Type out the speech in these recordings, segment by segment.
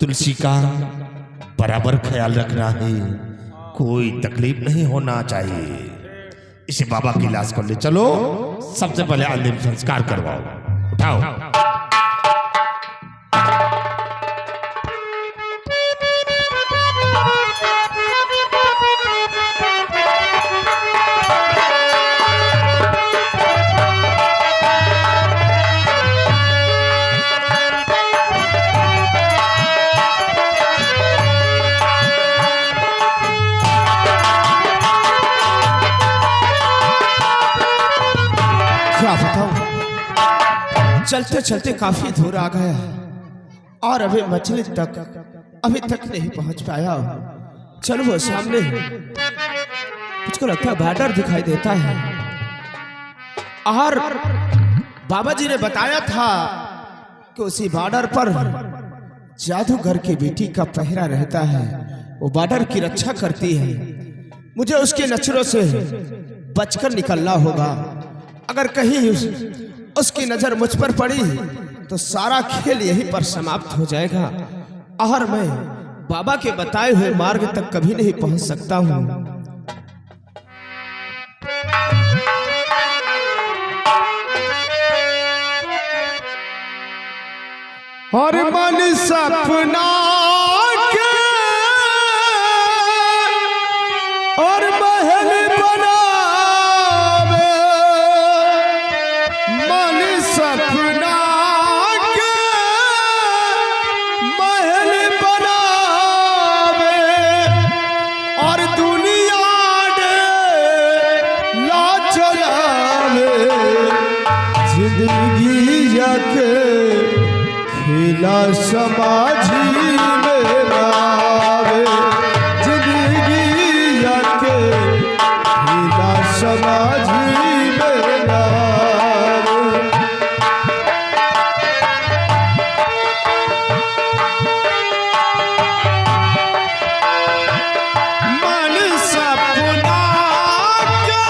तुलसी का बराबर ख्याल रखना है, कोई तकलीफ नहीं होना चाहिए। इसे बाबा की लाश को ले चलो, सबसे पहले अंतिम संस्कार करवाओ। उठाओ। चलते चलते काफी दूर आ गया और अभी मछली तक अभी तक नहीं पहुंच पाया। चलो वो सामने मुझको लगता है बॉर्डर दिखाई देता है और बाबा जी ने बताया था कि उसी बॉर्डर पर जादूगर की बेटी का पहरा रहता है, वो बॉर्डर की रक्षा करती है। मुझे उसके नजरों से बचकर निकलना होगा। अगर कहीं उसकी नजर मुझ पर पड़ी तो सारा खेल यहीं पर समाप्त हो जाएगा और मैं बाबा के बताए हुए मार्ग तक कभी नहीं पहुंच सकता हूं। और मन सपना के और महल बनावे, मन सपना के महल बनावे और दुनिया ने ला चलावे, जिंदगी जाके खेला समाजी में लावे, जिंदगी जाके खेला समाजी में लावे। मन सपना के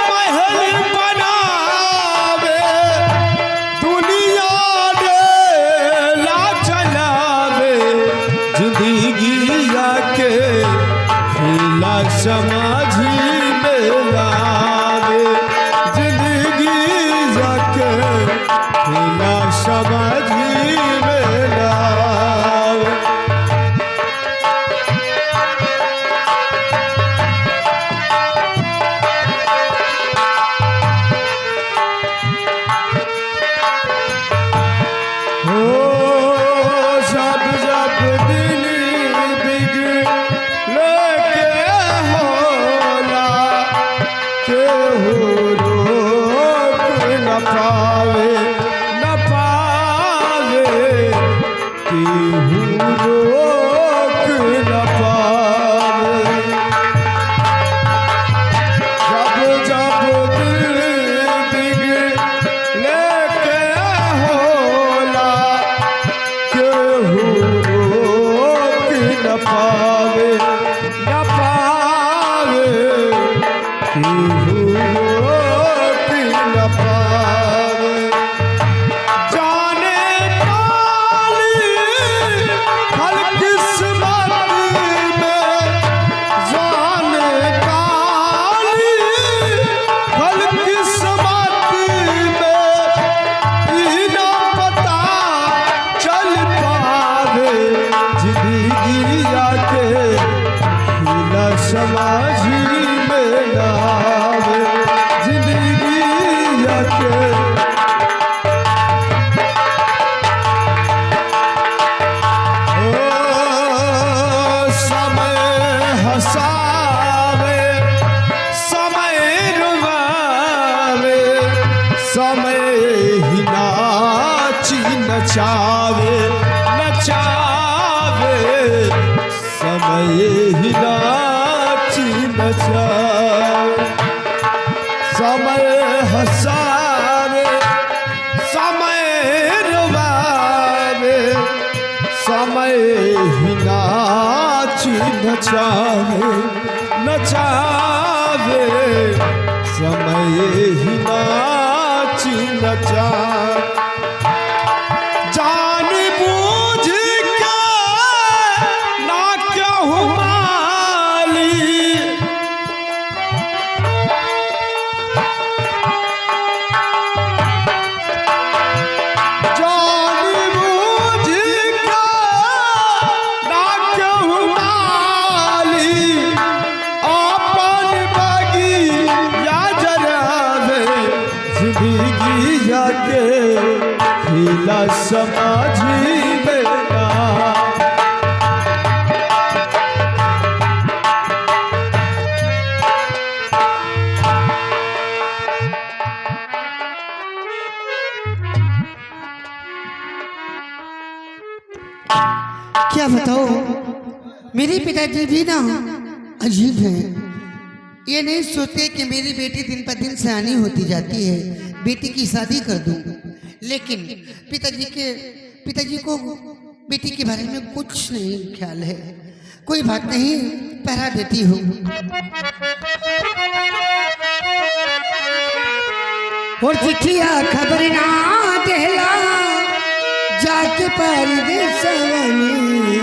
महल बनावे, दुनिया जिंदगी जाके खेला समाजी में लावे, जिंदगी जाके खेला समाजी में लावे। समाजी में लावे, जिंदगी जाके समय हंसावे, समय रुवावे, समय ही नाची नचावे, नचावे समय ही नाची नचावे, समय हंसावे, समय रुवावे, समय ही नाची नचावे, नचावे समय ही नाची नचावे। जान बूझ के क्या बताओ, मेरे पिताजी भी ना अजीब हैं। ये नहीं सोचते कि मेरी बेटी दिन पर दिन सयानी होती जाती है, बेटी की शादी कर दूं। लेकिन पिताजी को बेटी के बारे में कुछ नहीं ख्याल है। कोई बात नहीं, पहरा देती हूँ। और चिट्ठिया खबर ना देला जाके परदेसवा में,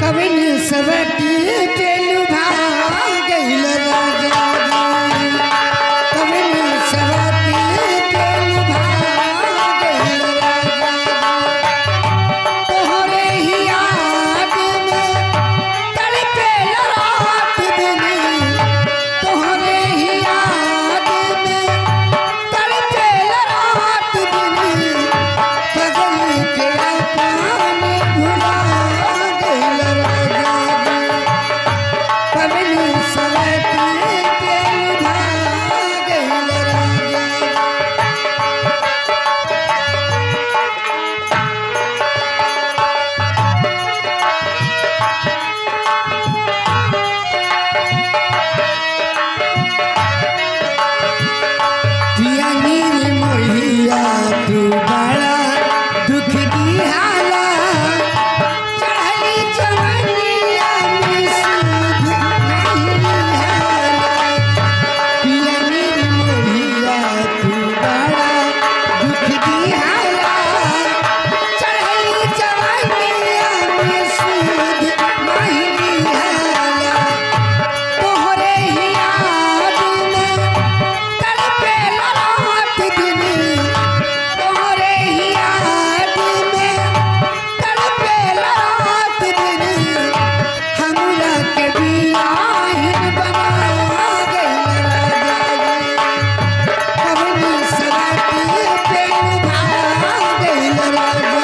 कवन सवती तेलु भागल राजा जी, कवन सवती तेलु भागल राजा जी। तोहरे ही याद में तड़पे रात दिन, तोहरे ही याद में तड़पे रात दिन, बदल के अपने भुला गइल राजा जी, कवन सवती तेलु भागल राजा जी। पिया नीर मोहिया तू बड़ा दुख दिहाला, चढ़ली जवनिया में सुध नहीं निहाला। पिया नीर मोहिया तू बड़ा दुख दिहाला, चढ़ली जवनिया में सुध नहीं निहाला। तोहरे ही याद में तड़पे रात दिन, तोहरे ही याद में तड़पे रात दिन, हमरा के बियाहिन बना गइल राजा जी, कवन सवती तेलु भागल राजा।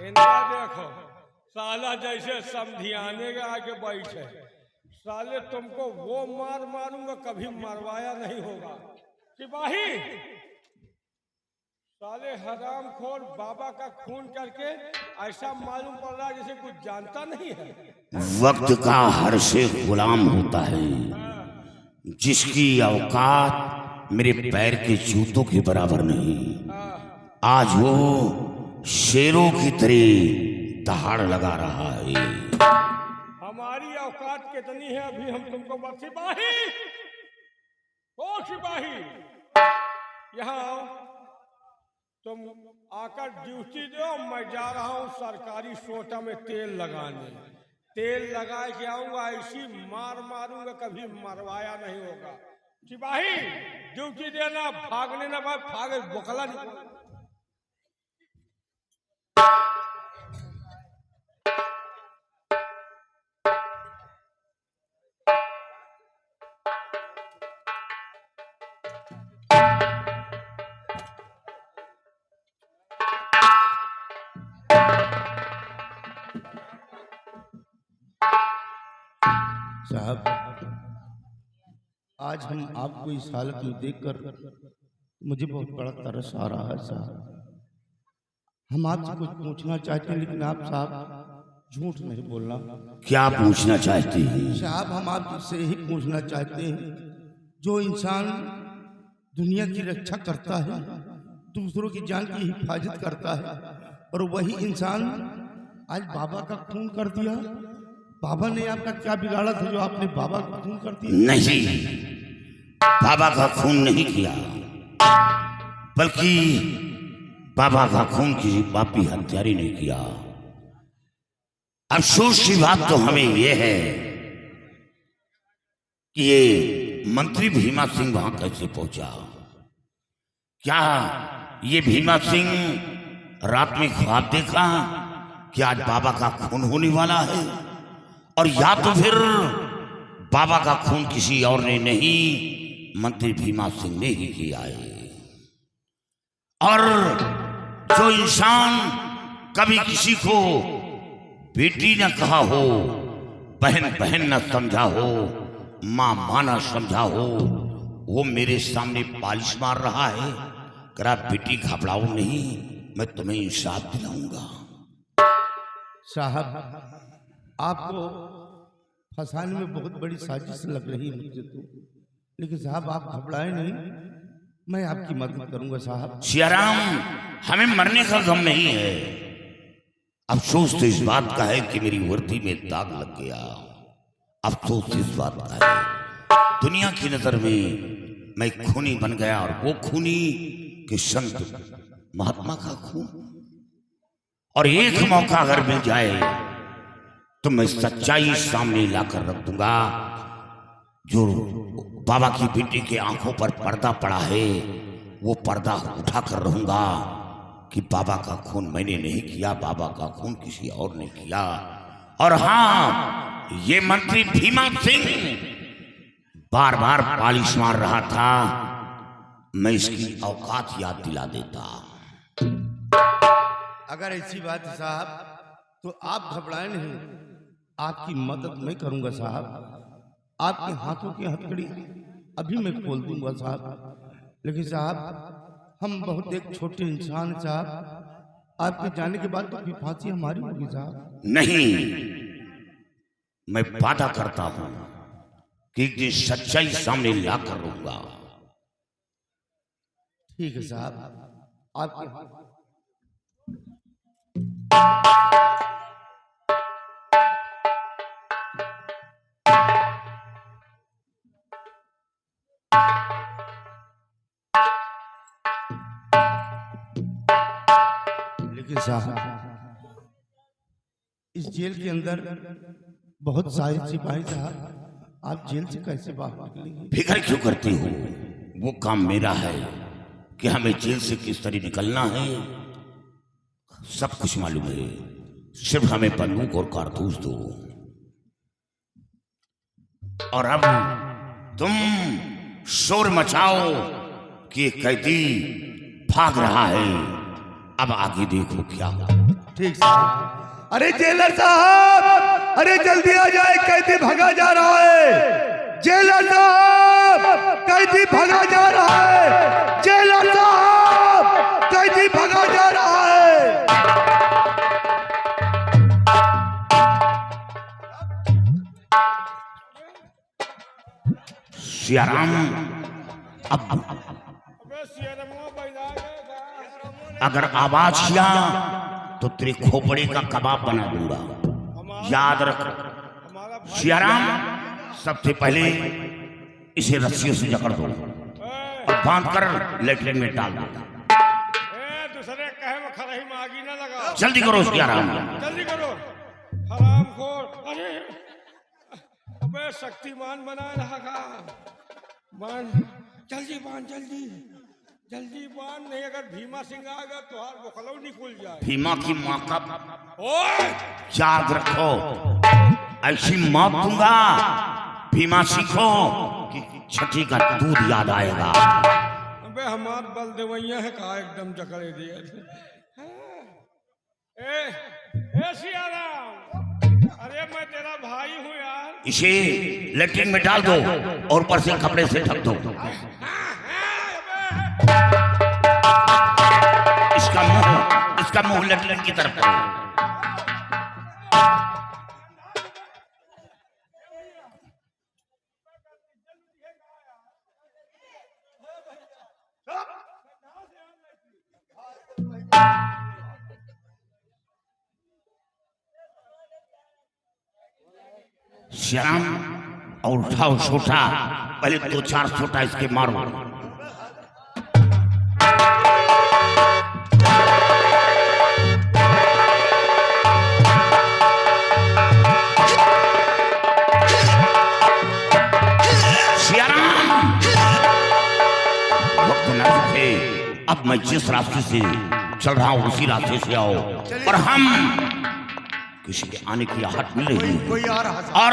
इनका देखो साला जैसे समधियाने के आके बैठे, साले तुमको वो मार मारूंगा कभी मरवाया नहीं होगा। सिपाही साले हरामखोर बाबा का खून करके ऐसा मालूम पड़ रहा है जैसे कुछ जानता नहीं है। वक्त का हर से गुलाम होता है, जिसकी औकात मेरे पैर के जूतों के बराबर नहीं। आज वो शेरों की तरह दहाड़ लगा रहा है। हमारी औकात कितनी है अभी हम तुमको बस। सिपाही ओ सिपाही, यहाँ आओ। तुम आकर ड्यूटी दो, मैं जा रहा हूँ सरकारी सोटा में तेल लगाने। तेल लगा के आऊंगा, ऐसी मार मारूंगा कभी मरवाया नहीं होगा। सिपाही ड्यूटी देना, भागने ना भागे बोकला नहीं। साहब, आज हम आपको इस हालत में देखकर मुझे बहुत बड़ा तरस आ रहा है साहब। हम आपसे कुछ पूछना चाहते हैं, लेकिन आप साहब झूठ नहीं बोलना। क्या पूछना चाहते हैं? साहब हम आपसे ही पूछना चाहते हैं, जो इंसान दुनिया की रक्षा करता है, दूसरों की जान की हिफाजत करता है, और वही इंसान आज बाबा का खून कर दिया। बाबा ने आपका क्या बिगाड़ा था जो आपने बाबा का खून कर दिया? नहीं, बाबा का खून नहीं किया, बल्कि बाबा का खून किसी पापी हत्यारी ने किया। अफसोस की बात तो हमें यह है कि ये मंत्री भीमा सिंह वहां कैसे पहुंचा। क्या ये भीमा सिंह रात में ख्वाब देखा कि आज बाबा का खून होने वाला है, और या तो फिर बाबा का खून किसी और ने नहीं, मंत्री भीमा सिंह ने ही किया है। और जो इंसान कभी किसी को बेटी न कहा हो, बहन बहन न समझा हो, मां मां न समझा हो, वो मेरे सामने पालिश मार रहा है। करा बेटी घबराओ नहीं, मैं तुम्हें इंसाफ दिलाऊंगा। साहब, आपको फंसाने में बहुत बड़ी साजिश लग रही है मुझे तो, लेकिन साहब आप घबराए नहीं, मैं आपकी मदद करूंगा साहब। सियाराम, हमें मरने का गम नहीं है, अफसोस तो इस बात का है कि मेरी वर्दी में दाग लग गया। अफसोस इस बात का है दुनिया की नजर में मैं खूनी बन गया, और वो खूनी कि संत महात्मा का खून। और एक मौका अगर मिल जाए तो मैं सच्चाई सामने लाकर रख दूंगा। जो बाबा की बेटी के आंखों पर पर्दा पड़ा है, वो पर्दा उठाकर रहूंगा कि बाबा का खून मैंने नहीं किया, बाबा का खून किसी और ने किया। और हाँ, ये मंत्री भीमा सिंह बार बार पालिश मार रहा था, मैं इसकी औकात याद दिला देता। अगर ऐसी बात है साहब, तो आप घबराए नहीं, आपकी मदद मैं करूंगा साहब। आपके हाथों की हथकड़ी अभी मैं खोल दूंगा साहब। लेकिन साहब, हम बहुत एक छोटे इंसान साहब, आपके जाने के बाद तो फिर फांसी हमारी होगी साहब। नहीं, मैं वादा करता हूं कि एक दिन सच्चाई सामने लाकर रहूंगा। ठीक है साहब, आपके लेकिन साहब, इस जेल के अंदर बहुत सारे सिपाही साहब, आप जेल से कैसे बाहर निकलेंगे? फिक्र क्यों करती हो, वो काम मेरा है कि हमें जेल से किस तरह निकलना है, सब कुछ मालूम है। सिर्फ हमें बंदूक और कारतूस दो। और अब तुम शोर मचाओ कि कैदी भाग रहा है। अब आगे देखो क्या होगा। ठीक साहब। अरे जेलर साहब, अरे जल्दी आ जाए, कैदी भागा जा रहा है। जेलर साहब, कैदी भागा जा रहा है। जेलर साहब, कैदी भागा जा रहा है। सियाराम, अब अबे सियाराम बैठा गया, अगर आवाज किया तो तेरे खोपड़े का कबाब बना दूंगा, याद रख। हमारा भाई सियाराम, सबसे पहले इसे रस्सियों से जकड़ दो और बांधकर लेटरिन में डाल दो। दूसरे कहे में खरही में आगी ना लगा। जल्दी करो सियाराम। जल्दी करो, हराम खोर। अरे अबे शक्तिमान बना रहा का, बांध जल्दी, बांध जल्दी जल्दी बांध, नहीं अगर भीमा सिंह आ गया तो हार बुखलौ निकल जाए। भीमा की माँ का ओए याद रखो, ऐसी मौत दूंगा भीमा सिंह को कि छठी का दूध याद आएगा। अबे हमार बल देवैया है का एकदम जकड़े दिए। ए सियाराम, अरे मैं तेरा भाई हूँ यार। इसे लेटरिन में डाल दो और ऊपर से कपड़े से ढक दो। इसका मुंह लेटरिन की तरफ करो। श्याम, और उठाओ छोटा, पहले 2-4 छोटा इसके मारो। वक्त न रखे, अब मैं जिस रास्ते से चल रहा हूं उसी रास्ते से आओ, और हम किसी के आने की आहट मिल रही है। और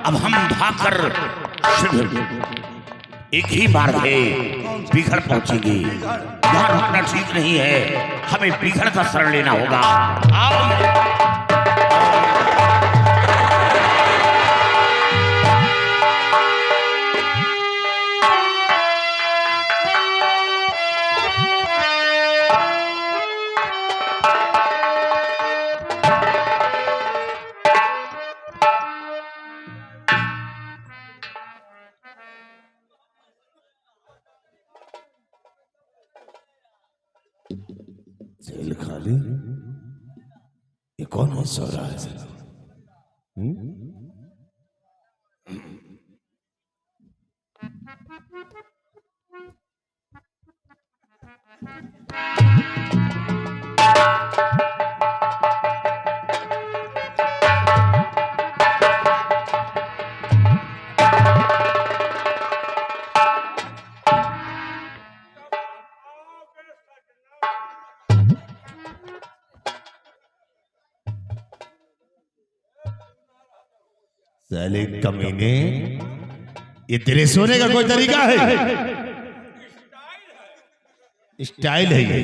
अब हम भागकर एक ही बार है बिघड़ पहुंचेंगे। यहाँ रुकना ठीक नहीं है, हमें बिघड़ का शरण लेना होगा। आओ। जेल खाली, ये कौन है सो रहा है? साले कमीने, ये तेरे सोने का कोई तरीका है? स्टाइल है ये।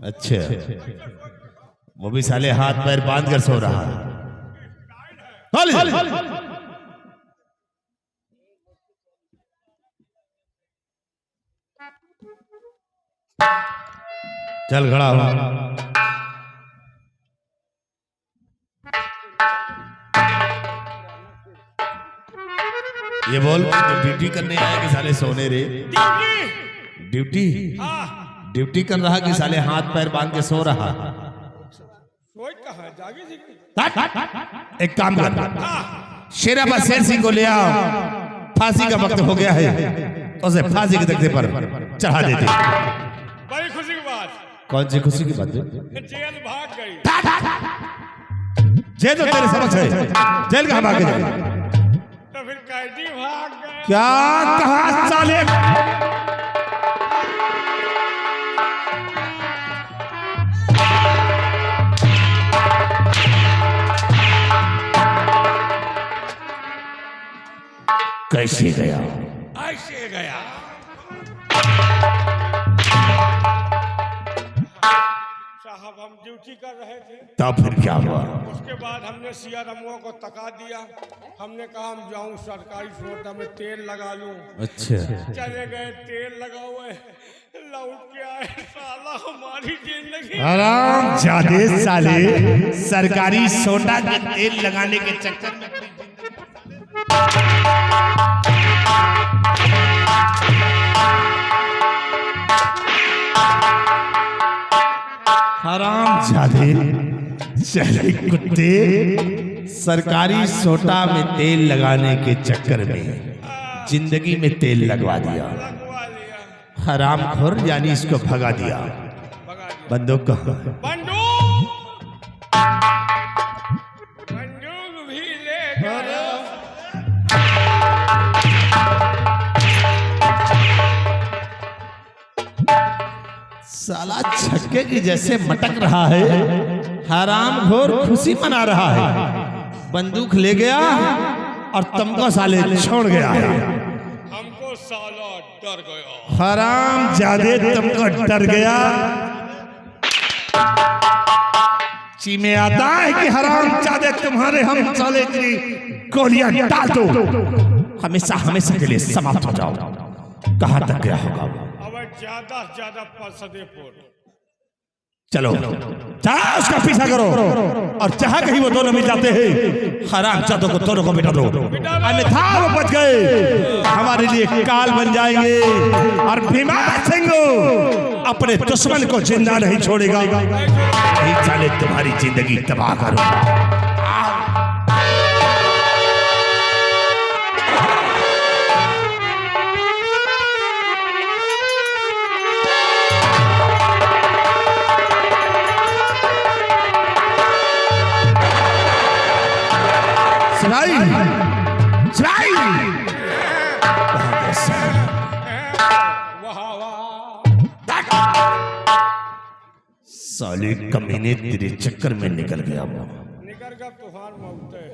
अच्छा, वो भी साले हाथ पैर बांध कर सो रहा है। चल खड़ा हो। ये बोल, ड्यूटी करने आया कि साले सोने रे? ड्यूटी ड्यूटी कर रहा कि साले हाथ पैर बांध के सो रहा? एक काम कर, शेराबाद शेर सिंह को ले आओ, फांसी का वक्त हो गया है, तो उसे फांसी के तख्ते पर चढ़ा देते। बड़ी खुशी की बात। कौन सी खुशी की बात है? जेल भाग गई। जेल तो तेरे समझ है, जेल कहाँ भाग गई? तो फिर कैदी भाग गया। क्या कहा साले? कैसे गया? ऐसे गया। साहब हम ड्यूटी कर रहे थे, तब फिर क्या हुआ? उसके बाद हमने सिया रमुआ को तका दिया। हमने कहा हम जाऊं सरकारी सोटा में तेल लगा लूं। अच्छा, चले गए, तेल लगा हुए, लौट के आए, साला हमारी जिंदगी। आराम जादे साले, सरकारी सोडा के तेल लगाने के चक्कर में हराम जादे चले कुत्ते, सरकारी सोटा में तेल लगाने के चक्कर में जिंदगी में तेल लगवा दिया। लगवा लिया। हराम खोर, यानी इसको भगा दिया। बंदूक कहाँ है? बंदूक भी ले गया। साला छक्के की जैसे मटक रहा है, हराम घोर खुशी मना रहा है। बंदूक ले गया और तुमको साले छोड़ गया है। हमको साला डर गया। हराम जादे तुमको डर गया। चीमे आता है कि हराम जादे तुम्हारे हम साले की गोलियां डाल दो, हमेशा हमेशा के लिए समाप्त हो जाओ। कहां तक गया होगा? अब ज्यादा से ज्यादा सदेपुर। चलो चाहे उसका पीछा करो, और चाहे कहीं वो दोनों मिल जाते हैं, हराम जादों को दोनों को मिटा दो, अन्यथा वो बच गए हमारे लिए काल बन जाएंगे। और भीमा सिंह अपने दुश्मन को जिंदा नहीं छोड़ेगा। नहीं चाले तुम्हारी जिंदगी तबाह करूंगा। कहाँ गया साला? वाह वाह साले कमीने तेरे चक्कर में निकल गया वो। निकल का तूफान मौते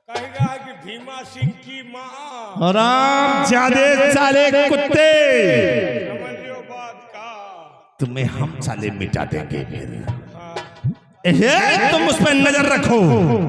कहेगा कि भीमा सिंह की माँ आराम ज्यादा साले कुत्ते, समझ लो बात का। तुम्हें हम साले मिटा देंगे फिर। हाँ तुम उस पर नजर रखो।